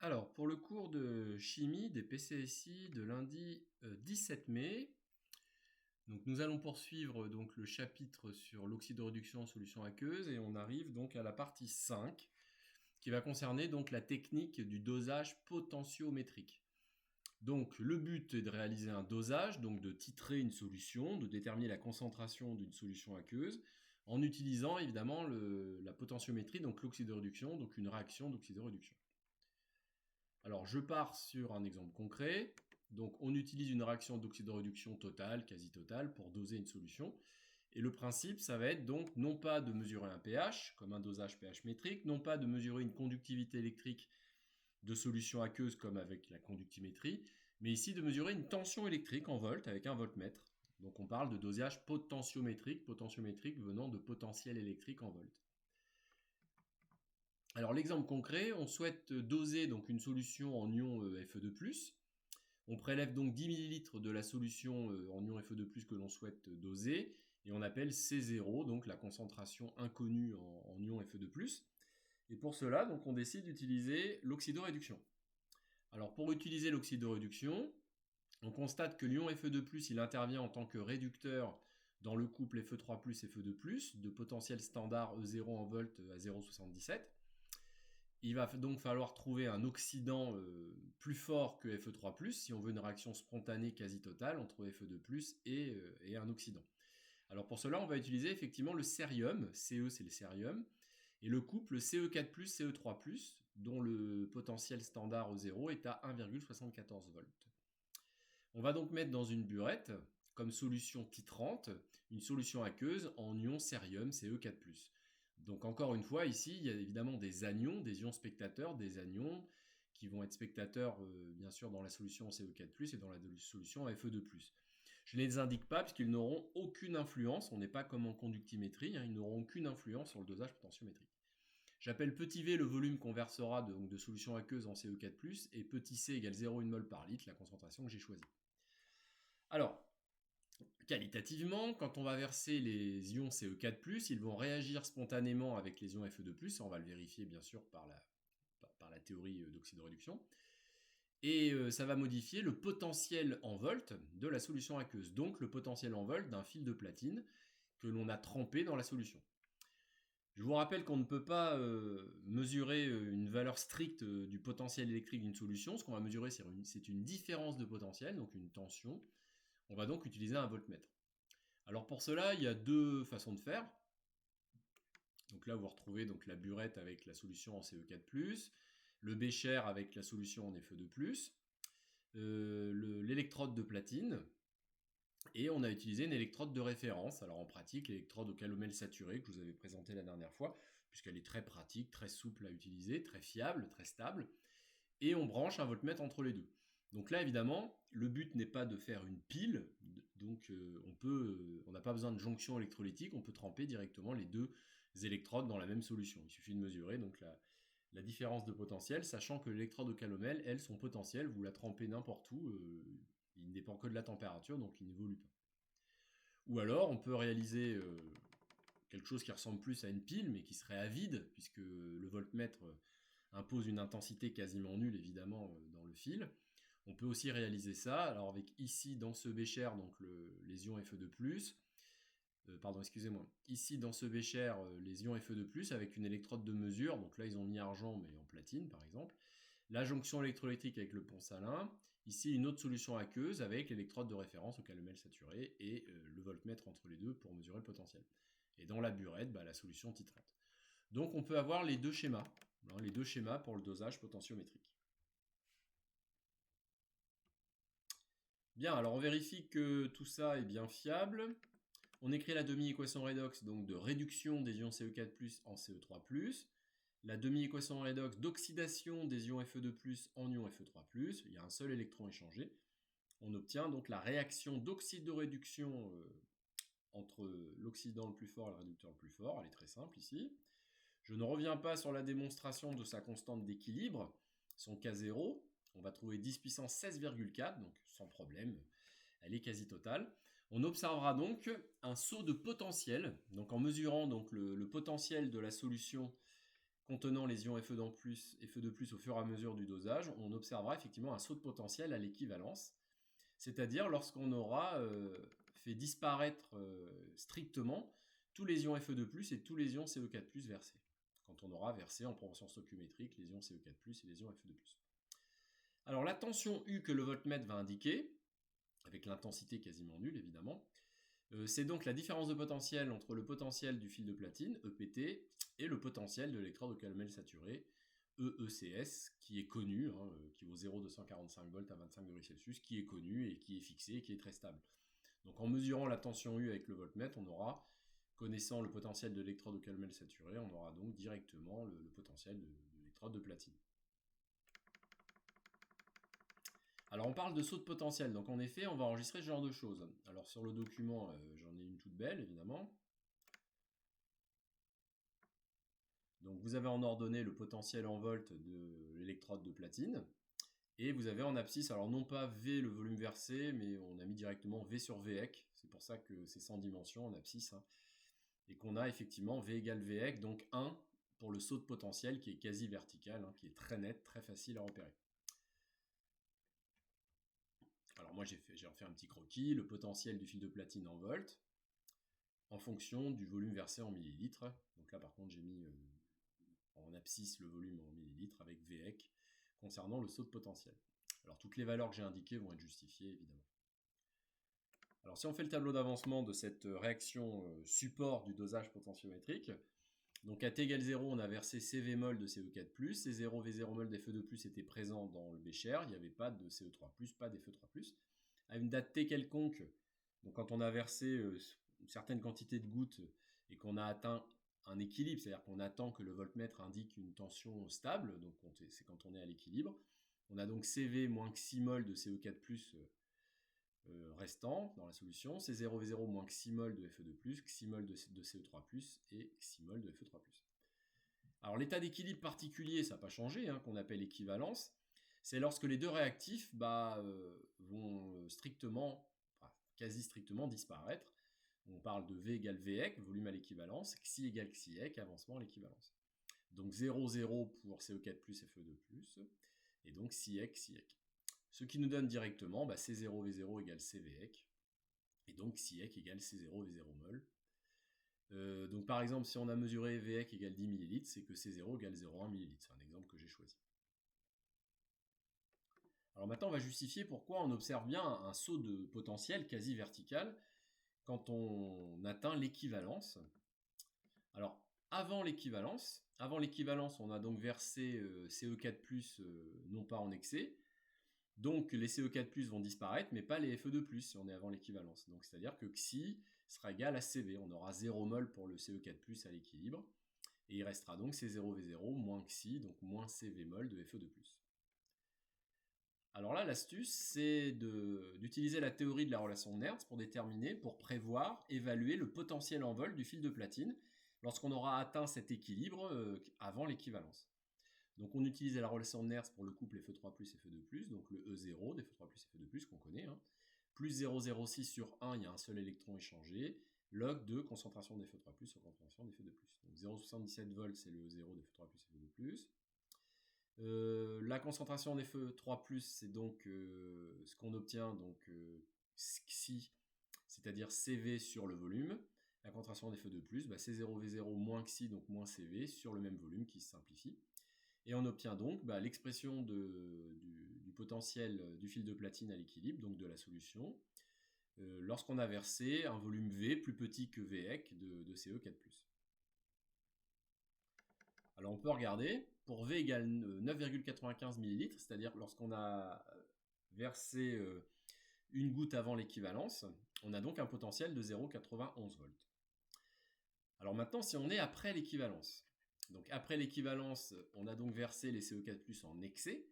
Alors, pour le cours de chimie des PCSI de lundi 17 mai, donc nous allons poursuivre donc, le chapitre sur l'oxydoréduction en solution aqueuse et on arrive donc à la partie 5 qui va concerner donc, la technique du dosage potentiométrique. Donc le but est de réaliser un dosage, donc de titrer une solution, de déterminer la concentration d'une solution aqueuse en utilisant évidemment la potentiométrie, donc l'oxydoréduction, donc une réaction d'oxydoréduction. Alors, je pars sur un exemple concret. Donc, on utilise une réaction d'oxydoréduction totale, quasi totale, pour doser une solution. Et le principe, ça va être donc non pas de mesurer un pH, comme un dosage pH métrique, non pas de mesurer une conductivité électrique de solution aqueuse, comme avec la conductimétrie, mais ici de mesurer une tension électrique en volts avec un voltmètre. Donc, on parle de dosage potentiométrique venant de potentiel électrique en volts. Alors l'exemple concret, on souhaite doser donc une solution en ion Fe2+. On prélève donc 10 ml de la solution en ion Fe2+, que l'on souhaite doser, et on appelle C0, donc la concentration inconnue en ion Fe2+. Et pour cela, donc, on décide d'utiliser l'oxydoréduction. Alors pour utiliser l'oxydoréduction, on constate que l'ion Fe2+, il intervient en tant que réducteur dans le couple Fe3+, Fe2+, de potentiel standard E0 en volts à 0,77. Il va donc falloir trouver un oxydant plus fort que Fe3+, si on veut une réaction spontanée quasi totale entre Fe2+, et un oxydant. Alors pour cela, on va utiliser effectivement le cérium, Ce c'est le cérium, et le couple Ce4+, Ce3+, dont le potentiel standard E0 est à 1,74 volts. On va donc mettre dans une burette, comme solution titrante, une solution aqueuse en ion cérium, Ce4+. Donc encore une fois, ici, il y a évidemment des anions, des ions spectateurs, des anions qui vont être spectateurs, bien sûr, dans la solution CO4+, et dans la solution Fe2+. Je ne les indique pas puisqu'ils n'auront aucune influence, on n'est pas comme en conductimétrie, ils n'auront aucune influence sur le dosage potentiométrique. J'appelle petit v le volume qu'on versera de solution aqueuse en CO4+, et petit c égale 0,1 mol par litre, la concentration que j'ai choisie. Alors, qualitativement, quand on va verser les ions Ce4+, ils vont réagir spontanément avec les ions Fe2+, on va le vérifier bien sûr par la théorie d'oxydoréduction, et ça va modifier le potentiel en volts de la solution aqueuse, donc le potentiel en volts d'un fil de platine que l'on a trempé dans la solution. Je vous rappelle qu'on ne peut pas mesurer une valeur stricte du potentiel électrique d'une solution. Ce qu'on va mesurer, c'est une différence de potentiel, donc une tension. On va donc utiliser un voltmètre. Alors pour cela, il y a deux façons de faire. Donc là, vous retrouvez donc la burette avec la solution en Ce4+, le bécher avec la solution en Fe2+, l'électrode de platine, et on a utilisé une électrode de référence. Alors en pratique, l'électrode au calomel saturé que je vous avais présenté la dernière fois, puisqu'elle est très pratique, très souple à utiliser, très fiable, très stable, et on branche un voltmètre entre les deux. Donc là, évidemment, le but n'est pas de faire une pile, donc on n'a pas besoin de jonction électrolytique, on peut tremper directement les deux électrodes dans la même solution. Il suffit de mesurer donc la différence de potentiel, sachant que l'électrode au calomel, elle, son potentiel, vous la trempez n'importe où, il ne dépend que de la température, donc il n'évolue pas. Ou alors, on peut réaliser quelque chose qui ressemble plus à une pile, mais qui serait à vide, puisque le voltmètre impose une intensité quasiment nulle, évidemment, dans le fil. On peut aussi réaliser ça, alors avec ici, dans ce bécher, donc les ions Fe2+, ici, dans ce bécher, les ions Fe2+, avec une électrode de mesure, donc là, ils ont mis argent, mais en platine, par exemple. La jonction électrolytique avec le pont salin. Ici, une autre solution aqueuse avec l'électrode de référence au calomel saturé et le voltmètre entre les deux pour mesurer le potentiel. Et dans la burette, la solution titrante. Donc, on peut avoir les deux schémas pour le dosage potentiométrique. Bien, alors on vérifie que tout ça est bien fiable. On écrit la demi-équation redox donc de réduction des ions Ce4+ en Ce3+, la demi-équation redox d'oxydation des ions Fe2+ en ions Fe3+, il y a un seul électron échangé. On obtient donc la réaction d'oxydoréduction entre l'oxydant le plus fort et le réducteur le plus fort. Elle est très simple ici. Je ne reviens pas sur la démonstration de sa constante d'équilibre, son K0. On va trouver 10 puissance 16,4, donc sans problème, elle est quasi totale. On observera donc un saut de potentiel, donc en mesurant donc le potentiel de la solution contenant les ions Fe2+, au fur et à mesure du dosage, on observera effectivement un saut de potentiel à l'équivalence, c'est-à-dire lorsqu'on aura fait disparaître strictement tous les ions Fe2+, et tous les ions Ce4+, versés, quand on aura versé en proportion stoichiométrique les ions Ce4+, et les ions Fe2+. Alors la tension U que le voltmètre va indiquer, avec l'intensité quasiment nulle évidemment, c'est donc la différence de potentiel entre le potentiel du fil de platine, EPT, et le potentiel de l'électrode au calomel saturé, EECS, qui est connu, qui vaut 0,245 volts à 25 degrés Celsius, qui est connu et qui est fixé et qui est très stable. Donc en mesurant la tension U avec le voltmètre, on aura, connaissant le potentiel de l'électrode au calomel saturé, on aura donc directement le potentiel de l'électrode de platine. Alors on parle de saut de potentiel, donc en effet on va enregistrer ce genre de choses. Alors sur le document, j'en ai une toute belle évidemment. Donc vous avez en ordonnée le potentiel en volts de l'électrode de platine, et vous avez en abscisse, alors non pas V le volume versé, mais on a mis directement V sur Vec, c'est pour ça que c'est sans dimension en abscisse, et qu'on a effectivement V égale Vec, donc 1 pour le saut de potentiel qui est quasi vertical, qui est très net, très facile à repérer. Alors moi j'ai refait un petit croquis, le potentiel du fil de platine en volts, en fonction du volume versé en millilitres. Donc là par contre j'ai mis en abscisse le volume en millilitres avec Vec concernant le saut de potentiel. Alors toutes les valeurs que j'ai indiquées vont être justifiées évidemment. Alors si on fait le tableau d'avancement de cette réaction support du dosage potentiométrique, donc à T égale 0, on a versé CV mol de CO4+, C0 V0 mol d'Fe2+, étaient présents dans le bécher, il n'y avait pas de CO3+, pas d'Fe3+. À une date T quelconque, donc quand on a versé une certaine quantité de gouttes et qu'on a atteint un équilibre, c'est-à-dire qu'on attend que le voltmètre indique une tension stable, donc c'est quand on est à l'équilibre, on a donc CV moins que 6 mol de CO4+, restant dans la solution, C0 V0 moins que 6 mol de Fe2+, 6 mol de CO3+, et 6 mol de Fe3+. Alors l'état d'équilibre particulier, ça n'a pas changé, qu'on appelle équivalence, c'est lorsque les deux réactifs vont quasi strictement disparaître. On parle de V égale Vec, volume à l'équivalence, Xi égale Xiec, avancement à l'équivalence. Donc 0, 0 pour CO4+, Fe2+, et donc Xiec, Xiec. Ce qui nous donne directement C0 V0 égale CVec, et donc Xiec égale C0 V0 mol. Donc par exemple, si on a mesuré Vec égale 10 ml, c'est que C0 égale 0,1 ml. C'est un exemple que j'ai choisi. Alors maintenant, on va justifier pourquoi on observe bien un saut de potentiel quasi vertical quand on atteint l'équivalence. Alors, avant l'équivalence, on a donc versé CE4+, non pas en excès. Donc les CE4+, vont disparaître, mais pas les Fe2+, si on est avant l'équivalence. Donc c'est-à-dire que Xi sera égal à CV. On aura 0 mol pour le CE4+, à l'équilibre. Et il restera donc C0V0 moins Xi, donc moins CV mol de Fe2+. Alors là, l'astuce, c'est d'utiliser la théorie de la relation de Nernst pour prévoir, évaluer le potentiel en vol du fil de platine lorsqu'on aura atteint cet équilibre avant l'équivalence. Donc on utilise la relation de Nernst pour le couple Fe3+, Fe2+, donc le E0 des Fe3+, Fe2+, qu'on connaît, plus 0,06 sur 1, il y a un seul électron échangé, log de concentration des Fe3+, sur concentration des Fe2+. Donc 0,77 volts, c'est le E0 des Fe3+, Fe2+. La concentration des Fe3+, c'est donc ce qu'on obtient, donc Xi, c'est-à-dire CV sur le volume. La concentration des Fe2+, C0V0 moins Xi, donc moins CV, sur le même volume qui se simplifie. Et on obtient donc l'expression du potentiel du fil de platine à l'équilibre, donc de la solution, lorsqu'on a versé un volume V plus petit que Vec de CE4+. Alors on peut regarder, pour V égale 9,95 ml, c'est-à-dire lorsqu'on a versé une goutte avant l'équivalence, on a donc un potentiel de 0,91 volts. Alors maintenant, si on est après l'équivalence, donc après l'équivalence, on a donc versé les CE4+, en excès.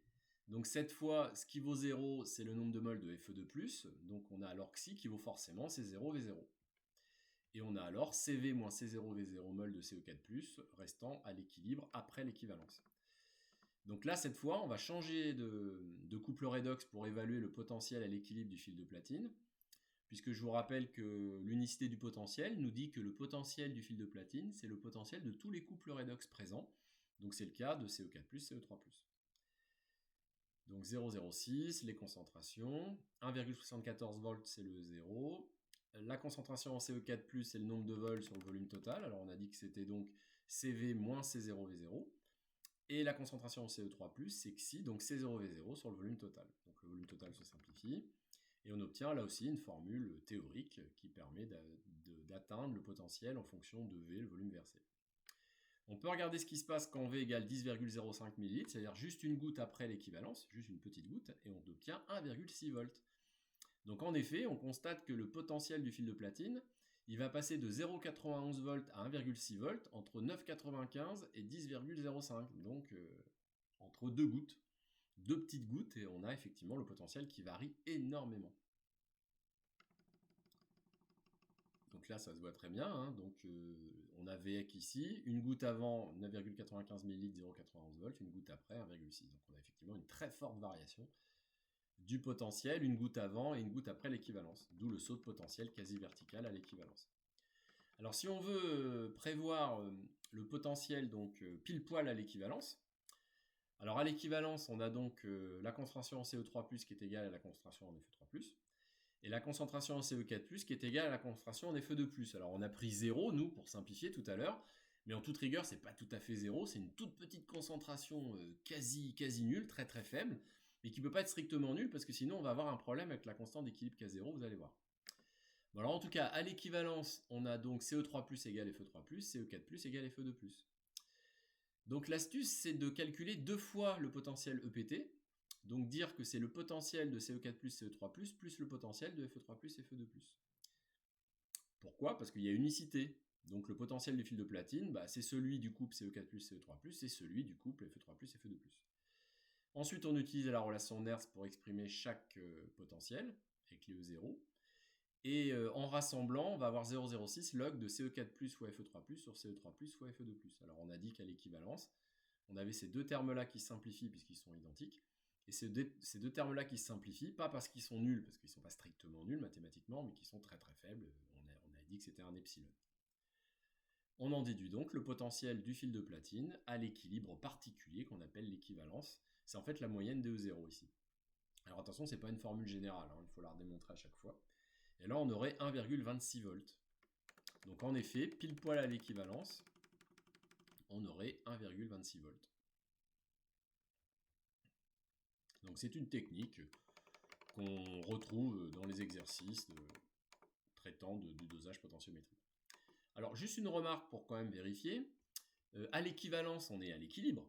Donc cette fois, ce qui vaut 0, c'est le nombre de moles de Fe2+, donc on a alors Xi qui vaut forcément C0V0. Et on a alors CV moins C0V0 mol de CO4+, restant à l'équilibre après l'équivalence. Donc là, cette fois, on va changer de couple redox pour évaluer le potentiel à l'équilibre du fil de platine, puisque je vous rappelle que l'unicité du potentiel nous dit que le potentiel du fil de platine, c'est le potentiel de tous les couples redox présents, Donc c'est le cas de CO4+, CO3+. Donc 0,06, les concentrations. 1,74 volts, c'est le 0. La concentration en CO4+, c'est le nombre de vols sur le volume total. Alors on a dit que c'était donc CV moins C0V0. Et la concentration en CO3+, c'est XI, donc C0V0 sur le volume total. Donc le volume total se simplifie. Et on obtient là aussi une formule théorique qui permet d'atteindre le potentiel en fonction de V, le volume versé. On peut regarder ce qui se passe quand V égale 10,05 ml, c'est-à-dire juste une goutte après l'équivalence, juste une petite goutte, et on obtient 1,6 volts. Donc en effet, on constate que le potentiel du fil de platine, il va passer de 0,91 volts à 1,6 volts entre 9,95 et 10,05. Donc entre deux gouttes, deux petites gouttes, et on a effectivement le potentiel qui varie énormément. Donc là, ça se voit très bien. Hein. Donc on a VEC ici, une goutte avant 9,95 ml, 0,91 volts, une goutte après 1,6. Donc on a effectivement une très forte variation du potentiel, une goutte avant et une goutte après l'équivalence, d'où le saut de potentiel quasi vertical à l'équivalence. Alors si on veut prévoir le potentiel donc pile poil à l'équivalence, alors à l'équivalence on a donc la concentration en CO3+, qui est égale à la concentration en Fe3+, et la concentration en CO4+, qui est égale à la concentration en Fe2+. Alors on a pris 0, nous, pour simplifier tout à l'heure, mais en toute rigueur, c'est pas tout à fait 0, c'est une toute petite concentration quasi nulle, très très faible, mais qui ne peut pas être strictement nulle, parce que sinon on va avoir un problème avec la constante d'équilibre K0, vous allez voir. Bon, alors en tout cas, à l'équivalence, on a donc CO3+ égale Fe3+, CO4+ égale Fe2+. Donc l'astuce, c'est de calculer deux fois le potentiel EPT, donc dire que c'est le potentiel de CO4+, CO3+, plus le potentiel de Fe3+, et Fe2+. Pourquoi? Parce qu'il y a unicité. Donc le potentiel du fil de platine, c'est celui du couple CO4+, CO3+, et celui du couple Fe3+, et Fe2+. Ensuite, on utilise la relation Nernst pour exprimer chaque potentiel, avec les E0. Et en rassemblant, on va avoir 0,06 log de CO4+ fois Fe3+, sur CO3+ fois Fe2+. Alors on a dit qu'à l'équivalence, on avait ces deux termes-là qui se simplifient puisqu'ils sont identiques. Et ces deux termes-là qui se simplifient, pas parce qu'ils sont nuls, parce qu'ils ne sont pas strictement nuls mathématiquement, mais qui sont très très faibles. On a dit que c'était un epsilon. On en déduit donc le potentiel du fil de platine à l'équilibre particulier qu'on appelle l'équivalence. C'est en fait la moyenne des E0 ici. Alors attention, ce n'est pas une formule générale, hein, il faut la redémontrer à chaque fois. Et là, on aurait 1,26 volts. Donc en effet, pile poil à l'équivalence, on aurait 1,26 volts. Donc c'est une technique qu'on retrouve dans les exercices traitant du dosage potentiométrique. Alors juste une remarque pour quand même vérifier. À l'équivalence, on est à l'équilibre.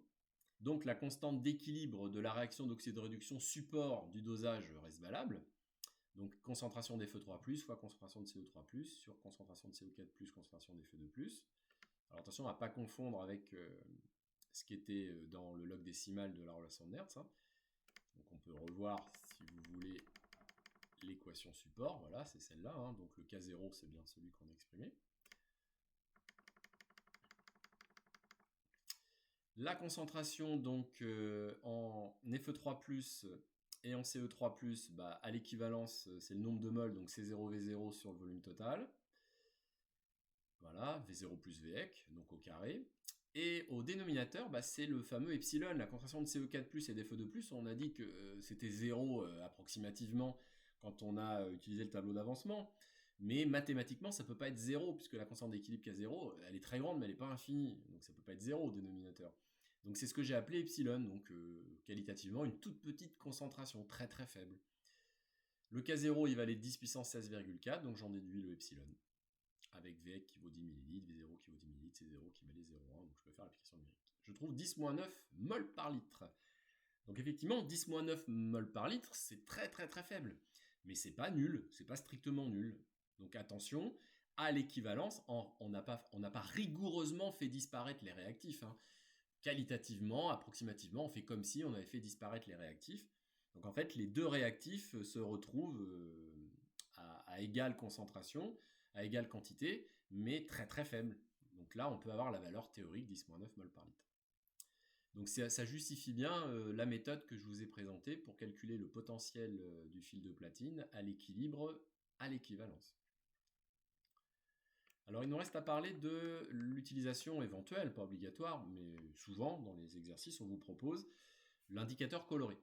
Donc la constante d'équilibre de la réaction d'oxyde de réduction support du dosage reste valable. Donc concentration des Fe3+, fois concentration de CO3+, sur concentration de CO4+, concentration des Fe2+. Alors attention à ne pas confondre avec ce qui était dans le log décimal de la relation de Nernst. Hein. Donc on peut revoir, si vous voulez, l'équation support. Voilà, c'est celle-là. Hein. Donc le K0, c'est bien celui qu'on a exprimé. La concentration donc en Fe3+, et en CE3+, à l'équivalence, c'est le nombre de moles, donc C0V0 sur le volume total. Voilà, V0 plus VEC, donc au carré. Et au dénominateur, c'est le fameux epsilon, la concentration de CO4+, et d'Fe2+. On a dit que c'était 0 approximativement quand on a utilisé le tableau d'avancement. Mais mathématiquement, ça ne peut pas être 0, puisque la constante d'équilibre K0, elle est très grande, mais elle n'est pas infinie. Donc ça ne peut pas être 0 au dénominateur. Donc c'est ce que j'ai appelé epsilon, donc qualitativement une toute petite concentration, très très faible. Le K0 il valait 10 puissance 16,4, donc j'en déduis le epsilon. Avec V qui vaut 10 ml, V0 qui vaut 10 ml, C0 qui valait 0,1, donc je peux faire l'application numérique. Je trouve 10-9 mol par litre. Donc effectivement, 10-9 mol par litre, c'est très très très faible. Mais c'est pas nul, c'est pas strictement nul. Donc attention, à l'équivalence, on n'a pas rigoureusement fait disparaître les réactifs. Hein. Qualitativement, approximativement, on fait comme si on avait fait disparaître les réactifs. Donc en fait, les deux réactifs se retrouvent à égale concentration, à égale quantité, mais très très faible. Donc là, on peut avoir la valeur théorique 10-9 mol par litre. Donc ça justifie bien la méthode que je vous ai présentée pour calculer le potentiel du fil de platine à l'équilibre, à l'équivalence. Alors, il nous reste à parler de l'utilisation éventuelle, pas obligatoire, mais souvent dans les exercices, on vous propose l'indicateur coloré.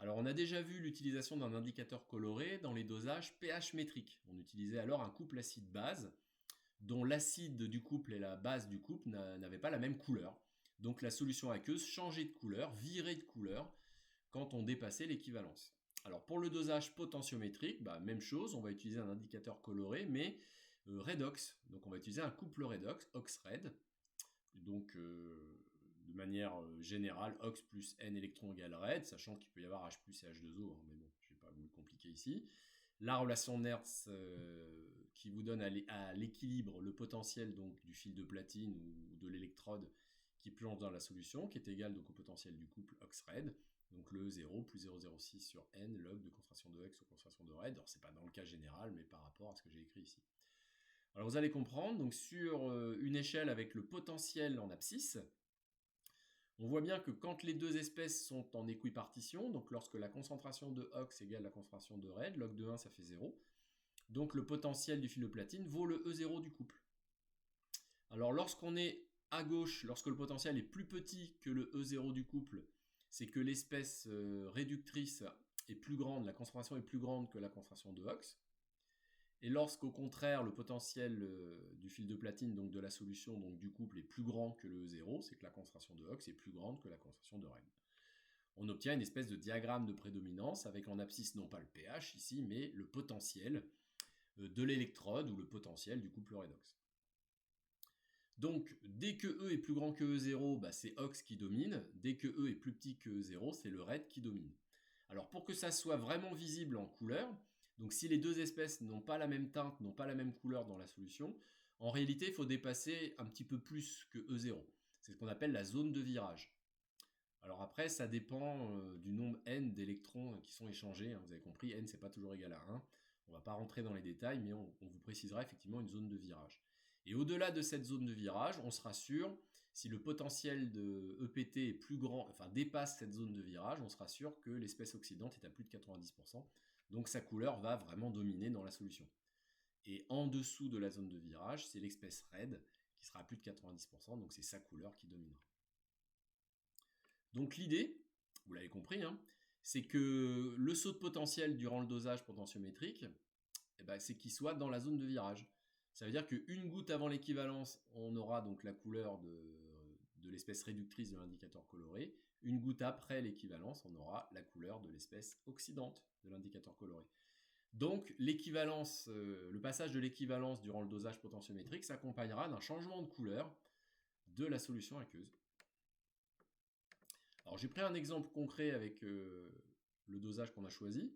Alors, on a déjà vu l'utilisation d'un indicateur coloré dans les dosages pH métriques. On utilisait alors un couple acide-base, dont l'acide du couple et la base du couple n'avaient pas la même couleur. Donc, la solution aqueuse changeait de couleur, virait de couleur, quand on dépassait l'équivalence. Alors, pour le dosage potentiométrique, même chose, on va utiliser un indicateur coloré, mais redox. Donc, on va utiliser un couple redox, OX-RED. Donc, de manière générale, OX plus N électrons égale RED, sachant qu'il peut y avoir H plus et H2O, mais bon, je ne vais pas vous le compliquer ici. La relation Nernst qui vous donne à l'équilibre le potentiel donc, du fil de platine ou de l'électrode qui plonge dans la solution, qui est égal donc, au potentiel du couple OX-RED. Donc le E0 plus 0,06 sur N log de concentration de X aux concentrations de RED. Alors, ce n'est pas dans le cas général, mais par rapport à ce que j'ai écrit ici. Alors, vous allez comprendre, donc sur une échelle avec le potentiel en abscisse, on voit bien que quand les deux espèces sont en équipartition, donc lorsque la concentration de OX égale la concentration de RED, log de 1 ça fait 0, donc le potentiel du fil de platine vaut le E0 du couple. Alors lorsqu'on est à gauche, lorsque le potentiel est plus petit que le E0 du couple, c'est que l'espèce réductrice est plus grande, la concentration est plus grande que la concentration de OX. Et lorsqu'au contraire, le potentiel du fil de platine, donc de la solution, donc du couple, est plus grand que le E0, c'est que la concentration de OX est plus grande que la concentration de RED. On obtient une espèce de diagramme de prédominance avec en abscisse non pas le pH ici, mais le potentiel de l'électrode ou le potentiel du couple redox. Donc, dès que E est plus grand que E0, c'est OX qui domine. Dès que E est plus petit que E0, c'est le RED qui domine. Alors, pour que ça soit vraiment visible en couleur, donc si les deux espèces n'ont pas la même teinte, n'ont pas la même couleur dans la solution, en réalité, il faut dépasser un petit peu plus que E0. C'est ce qu'on appelle la zone de virage. Alors après, ça dépend du nombre N d'électrons qui sont échangés. Vous avez compris, N, c'est pas toujours égal à 1. On ne va pas rentrer dans les détails, mais on vous précisera effectivement une zone de virage. Et au-delà de cette zone de virage, on sera sûr, si le potentiel de EPT est plus grand, enfin dépasse cette zone de virage, on sera sûr que l'espèce oxydante est à plus de 90%. Donc sa couleur va vraiment dominer dans la solution. Et en dessous de la zone de virage, c'est l'espèce RED qui sera à plus de 90%, donc c'est sa couleur qui dominera. Donc l'idée, vous l'avez compris, c'est que le saut de potentiel durant le dosage potentiométrique, c'est qu'il soit dans la zone de virage. Ça veut dire qu'une goutte avant l'équivalence, on aura donc la couleur de l'espèce réductrice de l'indicateur coloré. Une goutte après l'équivalence, on aura la couleur de l'espèce oxydante de l'indicateur coloré. Donc l'équivalence, le passage de l'équivalence durant le dosage potentiométrique s'accompagnera d'un changement de couleur de la solution aqueuse. Alors j'ai pris un exemple concret avec le dosage qu'on a choisi.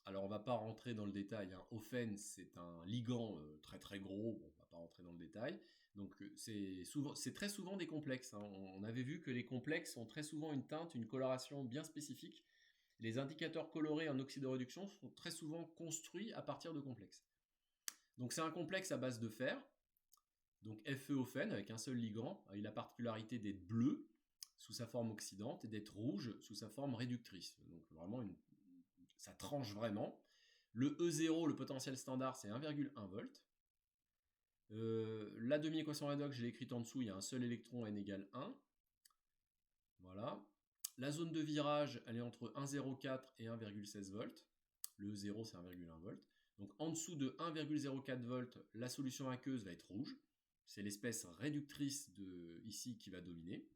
Alors on ne va pas rentrer dans le détail. Ophène, c'est un ligand très très gros. Bon, on ne va pas rentrer dans le détail. Donc c'est très souvent des complexes. On avait vu que les complexes ont très souvent une teinte, une coloration bien spécifique. Les indicateurs colorés en oxydoréduction sont très souvent construits à partir de complexes. Donc c'est un complexe à base de fer. Donc Fe-ophène avec un seul ligand. Il a la particularité d'être bleu sous sa forme oxydante et d'être rouge sous sa forme réductrice. Donc vraiment, ça tranche vraiment. Le E0, le potentiel standard, c'est 1,1 volt. La demi-équation redox, je l'ai écrite en dessous, il y a un seul électron, n égale 1. Voilà. La zone de virage, elle est entre 1,04 et 1,16 volts. Le E0, c'est 1,1 volt. Donc en dessous de 1,04 volts, la solution aqueuse va être rouge. C'est l'espèce réductrice ici qui va dominer.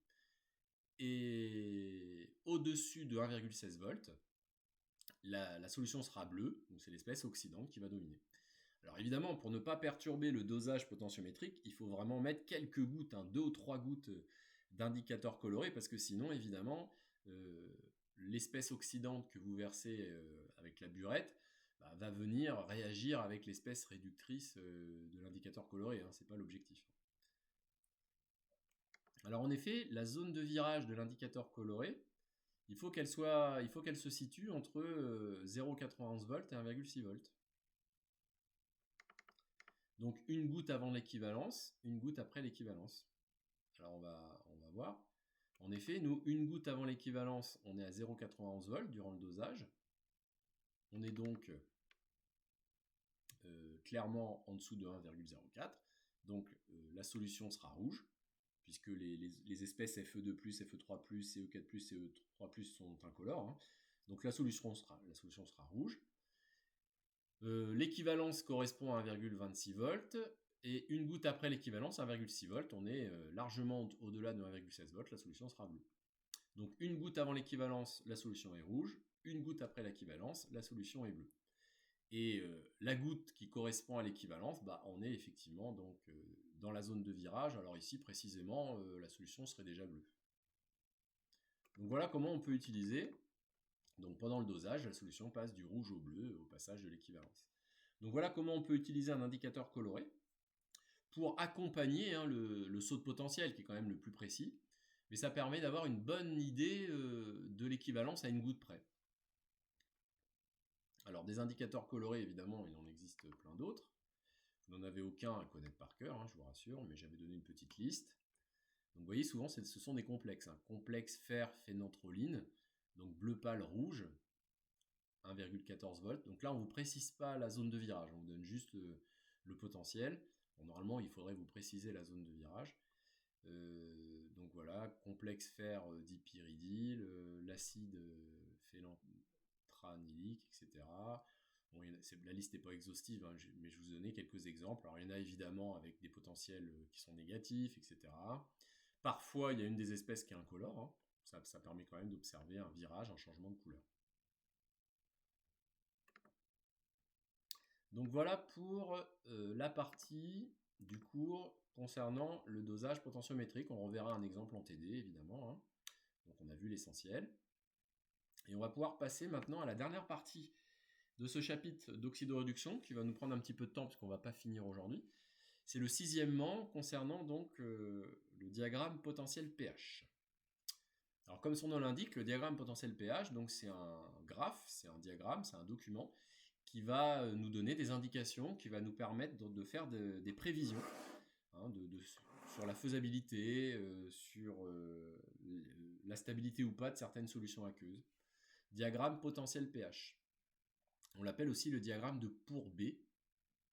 Et au-dessus de 1,16 volts, la solution sera bleue, donc c'est l'espèce oxydante qui va dominer. Alors évidemment, pour ne pas perturber le dosage potentiométrique, il faut vraiment mettre quelques gouttes, 2 ou 3 gouttes d'indicateurs colorés, parce que sinon, évidemment, l'espèce oxydante que vous versez avec la burette va venir réagir avec l'espèce réductrice de l'indicateur coloré, ce n'est pas l'objectif. Alors en effet, la zone de virage de l'indicateur coloré, il faut qu'elle se situe entre 0,91 volts et 1,6 volts. Donc une goutte avant l'équivalence, une goutte après l'équivalence. Alors on va voir. En effet, nous, une goutte avant l'équivalence, on est à 0,91 volts durant le dosage. On est donc clairement en dessous de 1,04. Donc la solution sera rouge, puisque les espèces Fe2+, Fe3+, Ce4+, Ce3+, sont incolores. Hein. Donc la solution sera rouge. L'équivalence correspond à 1,26 volts. Et une goutte après l'équivalence, 1,6 volts, on est largement au-delà de 1,16 volts, la solution sera bleue. Donc une goutte avant l'équivalence, la solution est rouge. Une goutte après l'équivalence, la solution est bleue. Et la goutte qui correspond à l'équivalence, on est effectivement donc, dans la zone de virage. Alors ici, précisément, la solution serait déjà bleue. Donc voilà comment on peut utiliser. Donc pendant le dosage, la solution passe du rouge au bleu au passage de l'équivalence. Donc voilà comment on peut utiliser un indicateur coloré pour accompagner le saut de potentiel, qui est quand même le plus précis. Mais ça permet d'avoir une bonne idée de l'équivalence à une goutte près. Alors des indicateurs colorés, évidemment, il en existe plein d'autres. Vous n'en avez aucun à connaître par cœur, hein, je vous rassure, mais j'avais donné une petite liste. Donc vous voyez, souvent ce sont des complexes. Hein. Complexe fer-phénotroline, donc bleu pâle rouge, 1,14 volts. Donc là, on ne vous précise pas la zone de virage, on vous donne juste le potentiel. Bon, normalement, il faudrait vous préciser la zone de virage. Donc voilà, complexe fer dipyridyle, l'acide phénylantranilique, etc. Bon, la liste n'est pas exhaustive, hein, mais je vous donnais quelques exemples. Alors il y en a évidemment avec des potentiels qui sont négatifs, etc. Parfois, il y a une des espèces qui est incolore. Hein. Ça permet quand même d'observer un virage, un changement de couleur. Donc voilà pour la partie du cours concernant le dosage potentiométrique. On reverra un exemple en TD, évidemment. Hein. Donc on a vu l'essentiel. Et on va pouvoir passer maintenant à la dernière partie de ce chapitre d'oxydoréduction, qui va nous prendre un petit peu de temps, parce qu'on ne va pas finir aujourd'hui. C'est le sixièmement, concernant donc le diagramme potentiel pH. Alors comme son nom l'indique, le diagramme potentiel pH, donc c'est un graphe, c'est un diagramme, c'est un document qui va nous donner des indications, qui va nous permettre de faire des prévisions hein, sur la faisabilité, sur la stabilité ou pas de certaines solutions aqueuses. Diagramme potentiel pH. On l'appelle aussi le diagramme de Pourbet,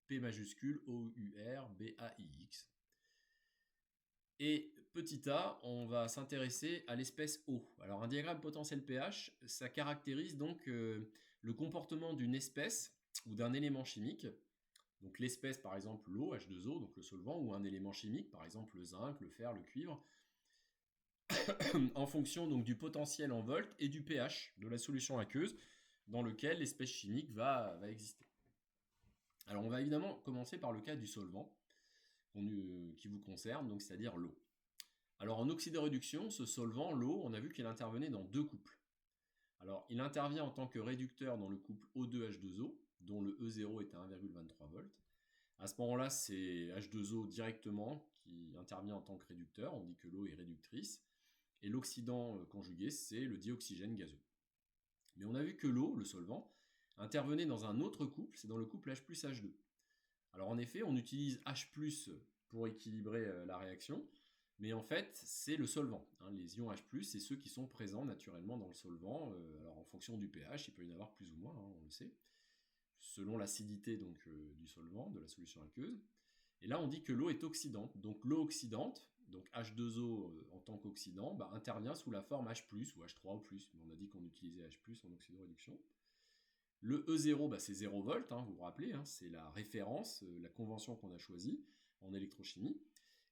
P majuscule, O-U-R, B-A-I-X. Et petit a, on va s'intéresser à l'espèce eau. Alors un diagramme potentiel pH, ça caractérise donc le comportement d'une espèce ou d'un élément chimique. Donc l'espèce par exemple l'eau, H2O, donc le solvant, ou un élément chimique, par exemple le zinc, le fer, le cuivre, en fonction donc du potentiel en volts et du pH de la solution aqueuse dans lequel l'espèce chimique va exister. Alors on va évidemment commencer par le cas du solvant qui vous concerne, donc c'est-à-dire l'eau. Alors en oxydoréduction, ce solvant, l'eau, on a vu qu'il intervenait dans deux couples. Alors il intervient en tant que réducteur dans le couple O2H2O, dont le E0 est à 1,23 volts. À ce moment-là, c'est H2O directement qui intervient en tant que réducteur, on dit que l'eau est réductrice, et l'oxydant conjugué, c'est le dioxygène gazeux. Mais on a vu que l'eau, le solvant, intervenait dans un autre couple, c'est dans le couple H plus H2. Alors en effet, on utilise H plus pour équilibrer la réaction, mais en fait, c'est le solvant. Hein. Les ions H+, c'est ceux qui sont présents naturellement dans le solvant. Alors en fonction du pH, il peut y en avoir plus ou moins, hein, on le sait, selon l'acidité donc du solvant, de la solution aqueuse. Et là, on dit que l'eau est oxydante. Donc l'eau oxydante, donc H2O en tant qu'oxydant, intervient sous la forme H+, ou H3 ou plus. Mais on a dit qu'on utilisait H+, en oxydoréduction. Le E0, c'est 0 volts, hein, vous vous rappelez, hein, c'est la référence, la convention qu'on a choisie en électrochimie.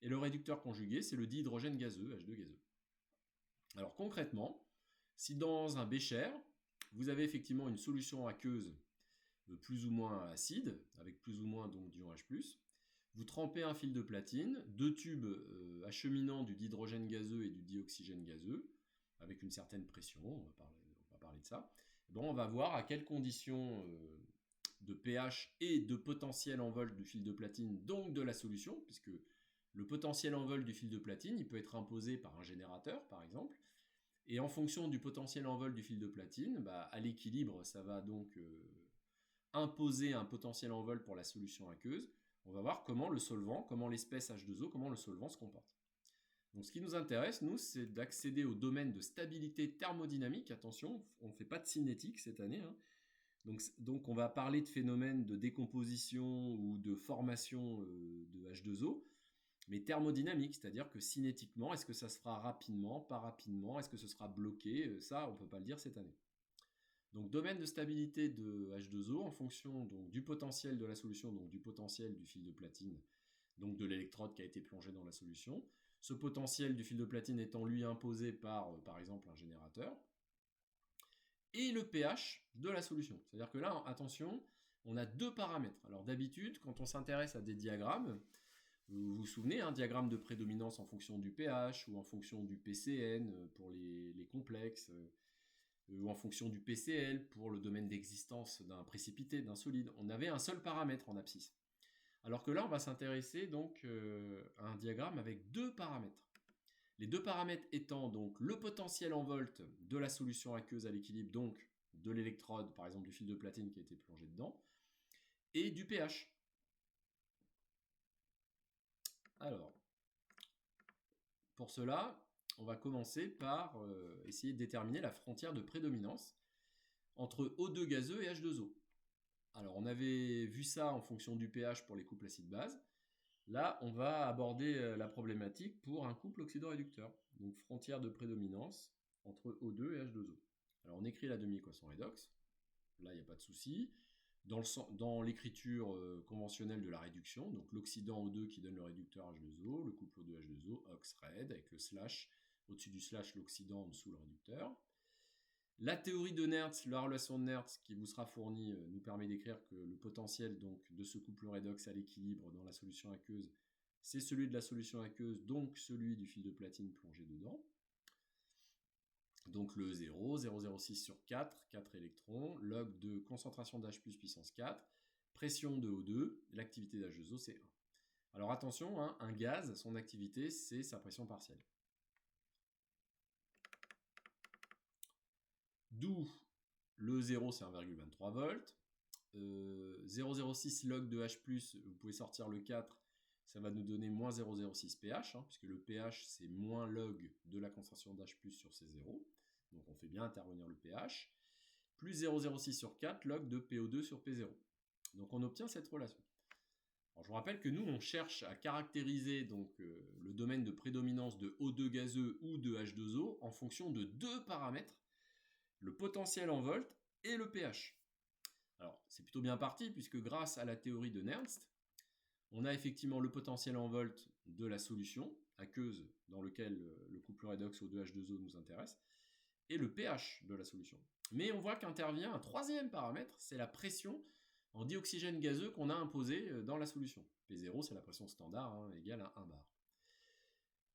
Et le réducteur conjugué, c'est le dihydrogène gazeux, H2 gazeux. Alors concrètement, si dans un bécher, vous avez effectivement une solution aqueuse plus ou moins acide, avec plus ou moins donc d'ion H+, vous trempez un fil de platine, deux tubes acheminant du dihydrogène gazeux et du dioxygène gazeux, avec une certaine pression, on va parler de ça. Bon, on va voir à quelles conditions de pH et de potentiel en volts du fil de platine, donc de la solution, puisque le potentiel en volts du fil de platine, il peut être imposé par un générateur, par exemple, et en fonction du potentiel en volts du fil de platine, à l'équilibre, ça va donc imposer un potentiel en volts pour la solution aqueuse. On va voir comment le solvant, comment l'espèce H2O, comment le solvant se comporte. Donc ce qui nous intéresse, nous, c'est d'accéder au domaine de stabilité thermodynamique. Attention, on ne fait pas de cinétique cette année. Hein. Donc on va parler de phénomènes de décomposition ou de formation de H2O, mais thermodynamique, c'est-à-dire que cinétiquement, est-ce que ça se fera rapidement, pas rapidement, est-ce que ce sera bloqué, ça on ne peut pas le dire cette année. Donc domaine de stabilité de H2O en fonction donc, du potentiel de la solution, donc du potentiel du fil de platine, donc de l'électrode qui a été plongée dans la solution. Ce potentiel du fil de platine étant lui imposé par exemple un générateur. Et le pH de la solution. C'est-à-dire que là, attention, on a deux paramètres. Alors d'habitude, quand on s'intéresse à des diagrammes, vous vous souvenez, un diagramme de prédominance en fonction du pH ou en fonction du PCN pour les complexes, ou en fonction du PCl pour le domaine d'existence d'un précipité, d'un solide. On avait un seul paramètre en abscisse. Alors que là, on va s'intéresser donc à un diagramme avec deux paramètres. Les deux paramètres étant donc le potentiel en volts de la solution aqueuse à l'équilibre, donc de l'électrode, par exemple du fil de platine qui a été plongé dedans, et du pH. Alors, pour cela, on va commencer par essayer de déterminer la frontière de prédominance entre O2 gazeux et H2O. Alors, on avait vu ça en fonction du pH pour les couples acide-base. Là, on va aborder la problématique pour un couple oxydoréducteur. Donc, frontière de prédominance entre O2 et H2O. Alors, on écrit la demi-équation redox. Là, il n'y a pas de souci. Dans l'écriture conventionnelle de la réduction, donc l'oxydant O2 qui donne le réducteur H2O, le couple O2H2O, ox-red, avec le slash, au-dessus du slash, l'oxydant, en dessous le réducteur. La théorie de Nernst, la relation de Nernst qui vous sera fournie, nous permet d'écrire que le potentiel donc, de ce couple redox à l'équilibre dans la solution aqueuse, c'est celui de la solution aqueuse, donc celui du fil de platine plongé dedans. Donc le 0, 0,06 sur 4, 4 électrons, log de concentration d'H plus puissance 4, pression de O2, l'activité d'H2O c'est 1. Alors attention, hein, un gaz, son activité c'est sa pression partielle. D'où le 0 c'est 1,23 volts, 0,06 log de H+, vous pouvez sortir le 4, ça va nous donner moins 0,06 pH, hein, puisque le pH c'est moins log de la concentration d'H+, sur C0. Donc on fait bien intervenir le pH, plus 0,06 sur 4 log de PO2 sur P0. Donc on obtient cette relation. Alors je vous rappelle que nous, on cherche à caractériser donc, le domaine de prédominance de O2 gazeux ou de H2O en fonction de deux paramètres, le potentiel en volts et le pH. Alors c'est plutôt bien parti puisque grâce à la théorie de Nernst, on a effectivement le potentiel en volts de la solution aqueuse dans lequel le couple redox O2H2O nous intéresse, et le pH de la solution. Mais on voit qu'intervient un troisième paramètre, c'est la pression en dioxygène gazeux qu'on a imposée dans la solution. P0, c'est la pression standard, hein, égale à 1 bar.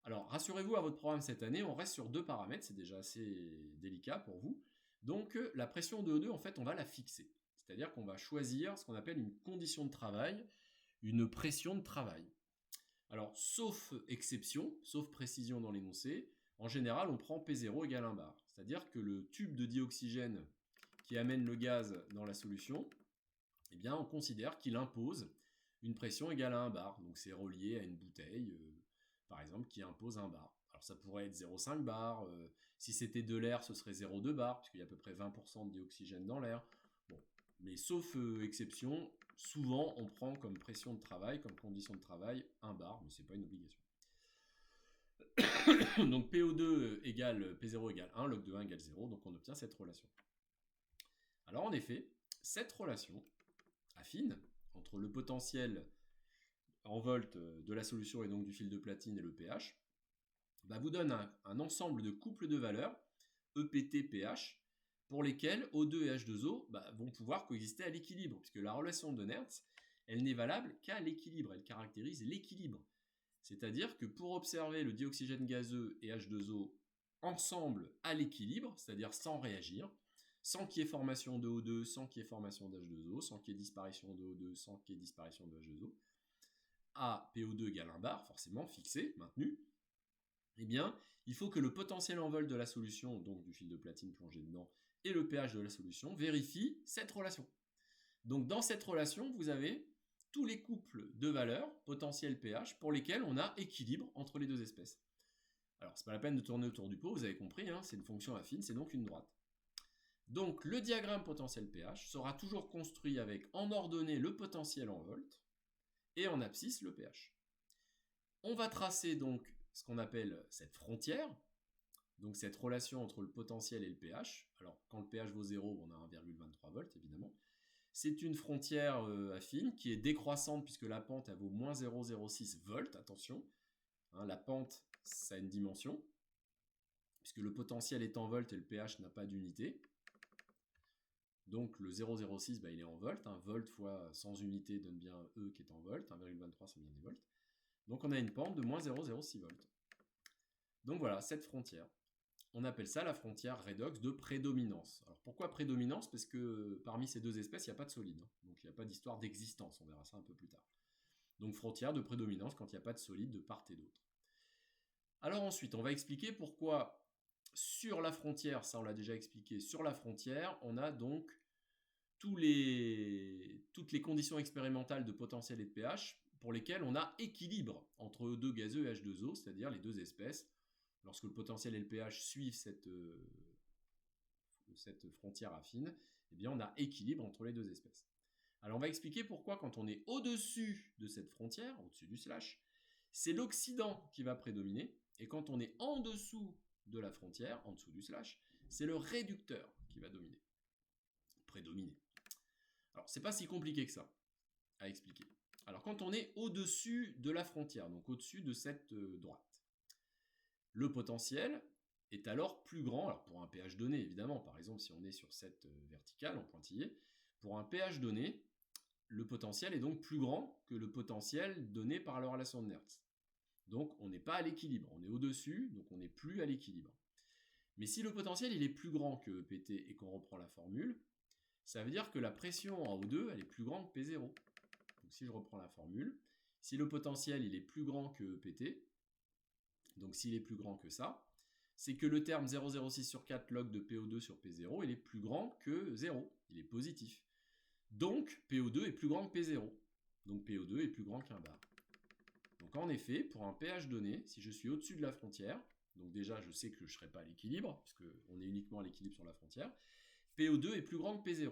Alors, rassurez-vous, à votre programme cette année, on reste sur deux paramètres, c'est déjà assez délicat pour vous. Donc, la pression de O2, en fait, on va la fixer. C'est-à-dire qu'on va choisir ce qu'on appelle une condition de travail, une pression de travail. Alors, sauf exception, sauf précision dans l'énoncé, en général, on prend P0 égale 1 bar. C'est-à-dire que le tube de dioxygène qui amène le gaz dans la solution, eh bien, on considère qu'il impose une pression égale à 1 bar. Donc, c'est relié à une bouteille, par exemple, qui impose 1 bar. Alors, ça pourrait être 0,5 bar. Si c'était de l'air, ce serait 0,2 bar, puisqu'il y a à peu près 20% de dioxygène dans l'air. Bon, mais sauf exception, souvent, on prend comme pression de travail, comme condition de travail, 1 bar, mais ce n'est pas une obligation. Donc PO2 égale P0 égale 1, log de 1 égale 0, donc on obtient cette relation. Alors en effet, cette relation affine entre le potentiel en volts de la solution et donc du fil de platine et le pH, vous donne un ensemble de couples de valeurs, EPT-pH, pour lesquels O2 et H2O vont pouvoir coexister à l'équilibre, puisque la relation de Nernst, elle n'est valable qu'à l'équilibre, elle caractérise l'équilibre. C'est-à-dire que pour observer le dioxygène gazeux et H2O ensemble à l'équilibre, c'est-à-dire sans réagir, sans qu'il y ait formation de O2, sans qu'il y ait formation d'H2O, sans qu'il y ait disparition de O2, sans qu'il y ait disparition de H2O, à PO2 égale 1 bar, forcément fixé, maintenu, eh bien, il faut que le potentiel en vol de la solution, donc du fil de platine plongé dedans, et le pH de la solution vérifient cette relation. Donc dans cette relation, vous avez tous les couples de valeurs, potentiel pH, pour lesquels on a équilibre entre les deux espèces. Alors, c'est pas la peine de tourner autour du pot, vous avez compris, hein, c'est une fonction affine, c'est donc une droite. Donc le diagramme potentiel pH sera toujours construit avec en ordonnée le potentiel en volts et en abscisse le pH. On va tracer donc ce qu'on appelle cette frontière, donc cette relation entre le potentiel et le pH. Alors quand le pH vaut 0, on a 1,23 volts évidemment. C'est une frontière affine qui est décroissante puisque la pente elle vaut moins 0,06 volts, attention. Hein, la pente, ça a une dimension, puisque le potentiel est en volts et le pH n'a pas d'unité. Donc le 0,06, il est en volts. Volt fois 100 unités donne bien E qui est en volts. 1,23, c'est bien des volts. Donc on a une pente de moins 0,06 volts. Donc voilà, cette frontière. On appelle ça la frontière redox de prédominance. Alors pourquoi prédominance? Parce que parmi ces deux espèces, il n'y a pas de solide. Donc il n'y a pas d'histoire d'existence. On verra ça un peu plus tard. Donc frontière de prédominance quand il n'y a pas de solide de part et d'autre. Alors ensuite, on va expliquer pourquoi sur la frontière, ça on l'a déjà expliqué, sur la frontière, on a donc toutes les conditions expérimentales de potentiel et de pH pour lesquelles on a équilibre entre E2 gazeux et H2O, c'est-à-dire les deux espèces. Lorsque le potentiel et le pH suivent cette frontière affine, eh bien on a équilibre entre les deux espèces. Alors on va expliquer pourquoi quand on est au-dessus de cette frontière, au-dessus du slash, c'est l'oxydant qui va prédominer, et quand on est en dessous de la frontière, en dessous du slash, c'est le réducteur qui va prédominer. Alors c'est pas si compliqué que ça à expliquer. Alors quand on est au-dessus de la frontière, donc au-dessus de cette droite, le potentiel est alors plus grand, alors pour un pH donné évidemment, par exemple si on est sur cette verticale en pointillé, pour un pH donné, le potentiel est donc plus grand que le potentiel donné par la relation de Nernst. Donc on n'est pas à l'équilibre, on est au-dessus, donc on n'est plus à l'équilibre. Mais si le potentiel il est plus grand que PT et qu'on reprend la formule, ça veut dire que la pression en O2 elle est plus grande que P0. Donc si je reprends la formule, si le potentiel il est plus grand que PT, donc s'il est plus grand que ça, c'est que le terme 0,06 sur 4 log de PO2 sur P0 il est plus grand que 0, il est positif. Donc PO2 est plus grand que P0, donc PO2 est plus grand qu'un bar. Donc en effet, pour un pH donné, si je suis au-dessus de la frontière, donc déjà je sais que je ne serai pas à l'équilibre, puisqu'on est uniquement à l'équilibre sur la frontière, PO2 est plus grand que P0.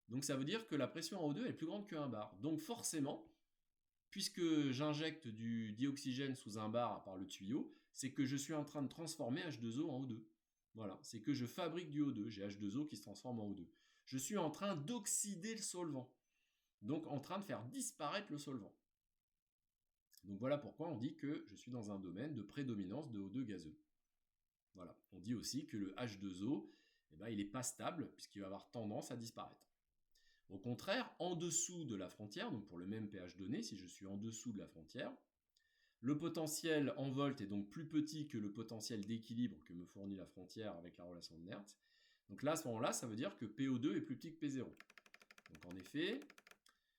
Donc ça veut dire que la pression en O2 est plus grande que 1 bar. Donc forcément, puisque j'injecte du dioxygène sous un bar par le tuyau, c'est que je suis en train de transformer H2O en O2. Voilà, c'est que je fabrique du O2, j'ai H2O qui se transforme en O2. Je suis en train d'oxyder le solvant, donc en train de faire disparaître le solvant. Donc voilà pourquoi on dit que je suis dans un domaine de prédominance de O2 gazeux. Voilà, on dit aussi que le H2O, il n'est pas stable puisqu'il va avoir tendance à disparaître. Au contraire, en dessous de la frontière, donc pour le même pH donné, si je suis en dessous de la frontière, le potentiel en volts est donc plus petit que le potentiel d'équilibre que me fournit la frontière avec la relation de Nernst. Donc là, à ce moment-là, ça veut dire que PO2 est plus petit que P0. Donc en effet,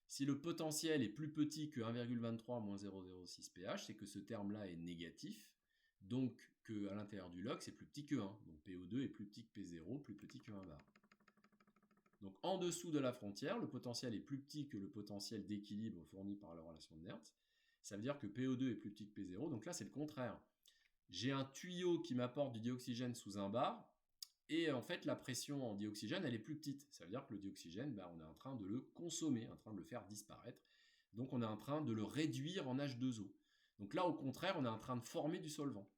si le potentiel est plus petit que 1,23 moins 0,06 pH, c'est que ce terme-là est négatif, donc qu'à l'intérieur du log, c'est plus petit que 1. Donc PO2 est plus petit que P0, plus petit que 1 bar. Donc en dessous de la frontière, le potentiel est plus petit que le potentiel d'équilibre fourni par la relation de Nernst. Ça veut dire que PO2 est plus petit que P0, donc là c'est le contraire. J'ai un tuyau qui m'apporte du dioxygène sous un bar, et en fait la pression en dioxygène elle est plus petite. Ça veut dire que le dioxygène, on est en train de le consommer, en train de le faire disparaître. Donc on est en train de le réduire en H2O. Donc là au contraire on est en train de former du solvant.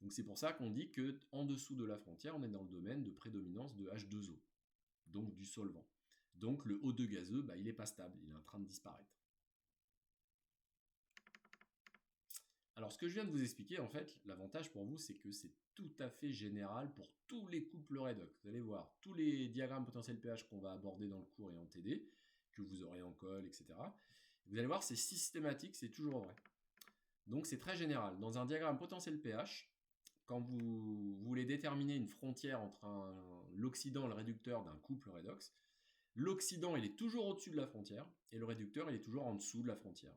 Donc c'est pour ça qu'on dit qu'en dessous de la frontière on est dans le domaine de prédominance de H2O. Donc du solvant. Donc le O2 gazeux, il n'est pas stable, il est en train de disparaître. Alors ce que je viens de vous expliquer, en fait, l'avantage pour vous, c'est que c'est tout à fait général pour tous les couples redox. Vous allez voir, tous les diagrammes potentiel pH qu'on va aborder dans le cours et en TD, que vous aurez en colle, etc. Vous allez voir, c'est systématique, c'est toujours vrai. Donc c'est très général. Dans un diagramme potentiel pH, quand vous voulez déterminer une frontière entre l'oxydant et le réducteur d'un couple redox, l'oxydant il est toujours au-dessus de la frontière et le réducteur il est toujours en dessous de la frontière.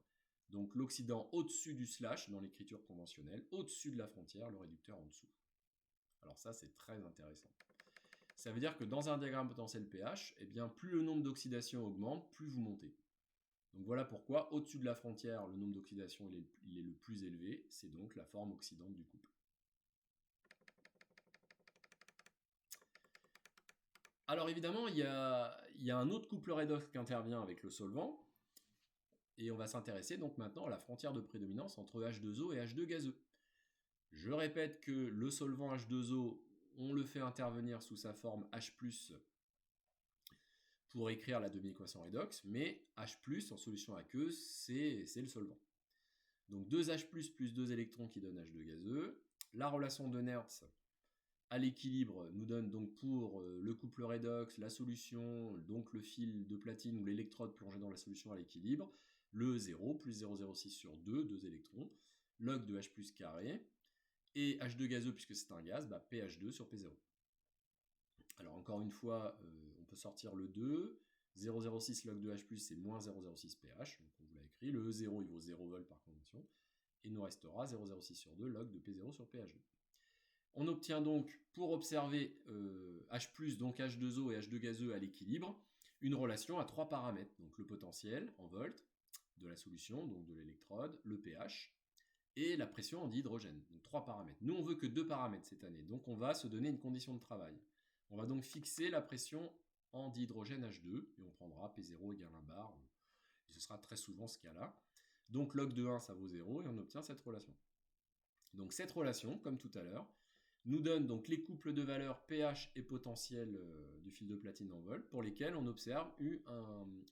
Donc l'oxydant au-dessus du slash dans l'écriture conventionnelle, au-dessus de la frontière, le réducteur en dessous. Alors ça c'est très intéressant. Ça veut dire que dans un diagramme potentiel pH, plus le nombre d'oxydations augmente, plus vous montez. Donc voilà pourquoi au-dessus de la frontière, le nombre d'oxydations il est le plus élevé, c'est donc la forme oxydante du couple. Alors évidemment, il y a un autre couple redox qui intervient avec le solvant, et on va s'intéresser donc maintenant à la frontière de prédominance entre H2O et H2 gazeux. Je répète que le solvant H2O, on le fait intervenir sous sa forme H+, pour écrire la demi-équation redox, mais H+, en solution aqueuse, c'est le solvant. Donc 2H+, plus 2 électrons qui donnent H2 gazeux. La relation de Nernst à l'équilibre nous donne donc pour le couple redox, la solution, donc le fil de platine ou l'électrode plongée dans la solution à l'équilibre, le 0 plus 0,06 sur 2, 2 électrons, log de H carré, et H2 gazeux, puisque c'est un gaz, bah pH2 sur P0. Alors encore une fois, on peut sortir le 2, 0,06 log de H+, c'est moins 0,06 pH, donc on vous l'a écrit, le E0 il vaut 0 vol par convention, et il nous restera 0,06 sur 2 log de P0 sur pH2. On obtient donc, pour observer H+, donc H2O et H2 gazeux à l'équilibre, une relation à 3 paramètres. Donc le potentiel en volts de la solution, donc de l'électrode, le pH, et la pression en dihydrogène. Donc 3 paramètres. Nous, on veut que 2 paramètres cette année. Donc on va se donner une condition de travail. On va donc fixer la pression en dihydrogène H2, et on prendra P0 égale 1 bar, et ce sera très souvent ce cas-là. Donc log de 1, ça vaut 0, et on obtient cette relation. Donc cette relation, comme tout à l'heure, nous donne donc les couples de valeurs pH et potentiel du fil de platine en volts, pour lesquels on observe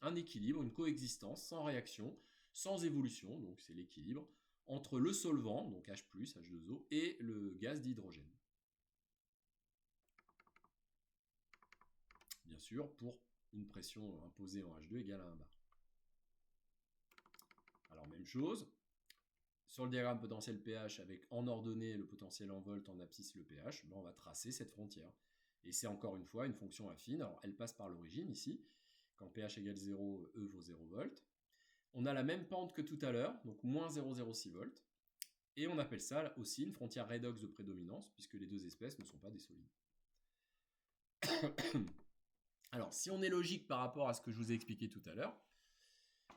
un équilibre, une coexistence sans réaction, sans évolution, donc c'est l'équilibre, entre le solvant, donc H+, H2O, et le gaz d'hydrogène. Bien sûr, pour une pression imposée en H2 égale à 1 bar. Alors même chose, sur le diagramme potentiel pH, avec en ordonnée le potentiel en volts, en abscisse le pH, on va tracer cette frontière. Et c'est encore une fois une fonction affine. Alors elle passe par l'origine ici. Quand pH égale 0, E vaut 0 volts. On a la même pente que tout à l'heure, donc moins 0,06 volts. Et on appelle ça aussi une frontière redox de prédominance, puisque les deux espèces ne sont pas des solides. Alors, si on est logique par rapport à ce que je vous ai expliqué tout à l'heure,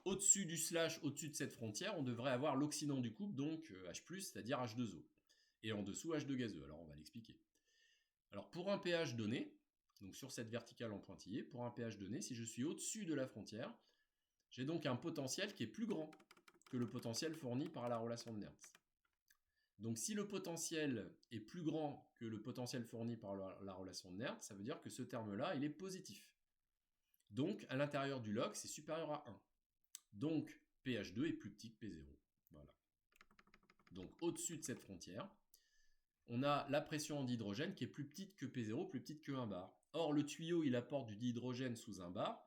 au-dessus du slash, au-dessus de cette frontière, on devrait avoir l'oxydant du couple, donc H+, c'est-à-dire H2O. Et en dessous, H2 gazeux. Alors, on va l'expliquer. Alors, pour un pH donné, donc sur cette verticale en pointillé, pour un pH donné, si je suis au-dessus de la frontière, j'ai donc un potentiel qui est plus grand que le potentiel fourni par la relation de Nernst. Donc si le potentiel est plus grand que le potentiel fourni par la relation de Nernst, ça veut dire que ce terme-là, il est positif. Donc à l'intérieur du log, c'est supérieur à 1. Donc pH2 est plus petit que P0. Voilà. Donc au-dessus de cette frontière, on a la pression en dihydrogène qui est plus petite que P0, plus petite que 1 bar. Or le tuyau, il apporte du dihydrogène sous 1 bar,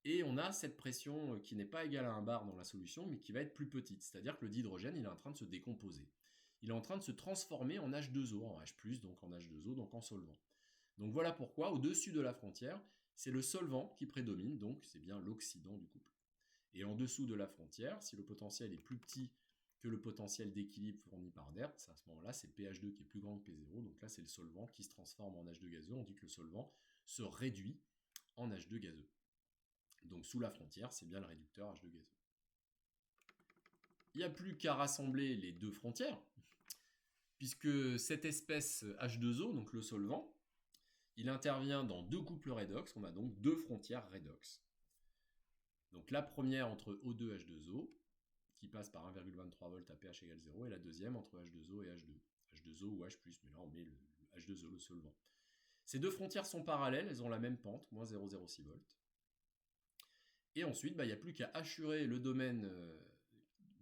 et on a cette pression qui n'est pas égale à 1 bar dans la solution, mais qui va être plus petite. C'est-à-dire que le dihydrogène, il est en train de se décomposer. Il est en train de se transformer en H2O, en H+, donc en H2O, donc en solvant. Donc voilà pourquoi, au-dessus de la frontière, c'est le solvant qui prédomine, donc c'est bien l'oxydant du couple. Et en dessous de la frontière, si le potentiel est plus petit que le potentiel d'équilibre fourni par Nernst, à ce moment-là, c'est pH2 qui est plus grand que P0, donc là c'est le solvant qui se transforme en H2 gazeux, on dit que le solvant se réduit en H2 gazeux. Donc sous la frontière, c'est bien le réducteur H2 gazeux. Il n'y a plus qu'à rassembler les deux frontières, puisque cette espèce H2O, donc le solvant, il intervient dans deux couples redox, on a donc deux frontières redox. Donc la première entre O2 et H2O, qui passe par 1,23 volts à pH égale 0, et la deuxième entre H2O et H2. H2O ou H+, mais là on met le H2O, le solvant. Ces deux frontières sont parallèles, elles ont la même pente, moins 0,06 volts. Et ensuite, il n'y a plus qu'à assurer le domaine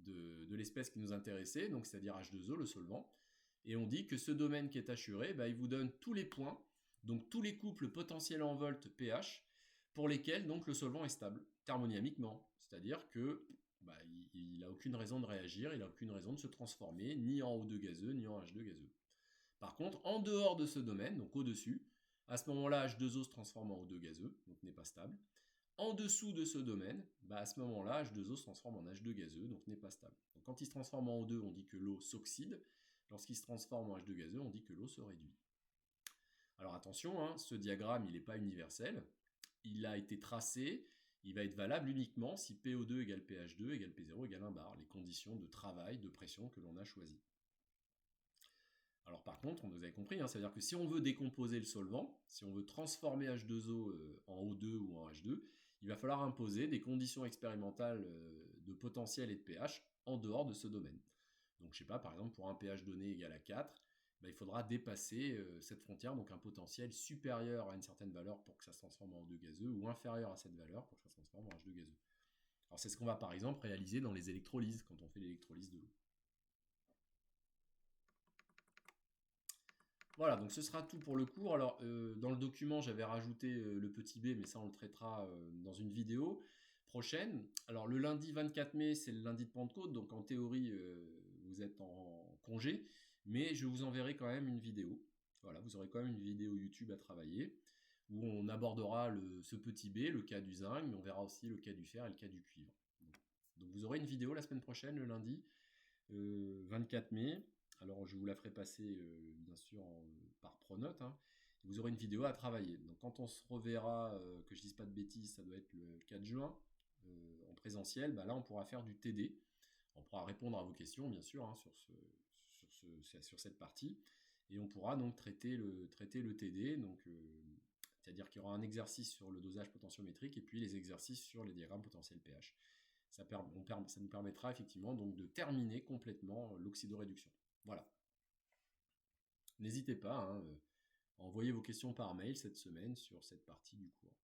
de l'espèce qui nous intéressait, donc c'est-à-dire H2O, le solvant. Et on dit que ce domaine qui est assuré, il vous donne tous les points, donc tous les couples potentiels en volts pH, pour lesquels donc le solvant est stable, thermodynamiquement. C'est-à-dire que il n'a aucune raison de réagir, il n'a aucune raison de se transformer, ni en O2 gazeux, ni en H2 gazeux. Par contre, en dehors de ce domaine, donc au-dessus, à ce moment-là, H2O se transforme en O2 gazeux, donc n'est pas stable. En dessous de ce domaine, à ce moment-là, H2O se transforme en H2 gazeux, donc n'est pas stable. Donc quand il se transforme en O2, on dit que l'eau s'oxyde. Lorsqu'il se transforme en H2 gazeux, on dit que l'eau se réduit. Alors attention, ce diagramme, il n'est pas universel. Il a été tracé, il va être valable uniquement si PO2 égale pH2 égale P0 égale 1 bar, les conditions de travail, de pression que l'on a choisies. Alors par contre, vous avez compris, hein, ça veut dire que si on veut décomposer le solvant, si on veut transformer H2O en O2 ou en H2, il va falloir imposer des conditions expérimentales de potentiel et de pH en dehors de ce domaine. Donc je sais pas, par exemple pour un pH donné égal à 4, il faudra dépasser cette frontière, donc un potentiel supérieur à une certaine valeur pour que ça se transforme en O2 gazeux, ou inférieur à cette valeur pour que ça se transforme en H2 gazeux. Alors c'est ce qu'on va par exemple réaliser dans les électrolyses, quand on fait l'électrolyse de l'eau. Voilà, donc ce sera tout pour le cours. Alors, dans le document, j'avais rajouté le petit b, mais ça, on le traitera dans une vidéo prochaine. Alors, le lundi 24 mai, c'est le lundi de Pentecôte, donc en théorie, vous êtes en congé, mais je vous enverrai quand même une vidéo. Voilà, vous aurez quand même une vidéo YouTube à travailler, où on abordera ce petit b, le cas du zinc, mais on verra aussi le cas du fer et le cas du cuivre. Donc vous aurez une vidéo la semaine prochaine, le lundi 24 mai. Alors je vous la ferai passer bien sûr par Pronote. Hein. Vous aurez une vidéo à travailler. Donc quand on se reverra, que je dise pas de bêtises, ça doit être le 4 juin en présentiel, là on pourra faire du TD. On pourra répondre à vos questions bien sûr hein, sur cette partie. Et on pourra donc traiter le TD. Donc c'est-à-dire qu'il y aura un exercice sur le dosage potentiométrique et puis les exercices sur les diagrammes potentiel pH. Ça nous permettra effectivement donc de terminer complètement l'oxydoréduction. Voilà. N'hésitez pas à envoyer vos questions par mail cette semaine sur cette partie du cours.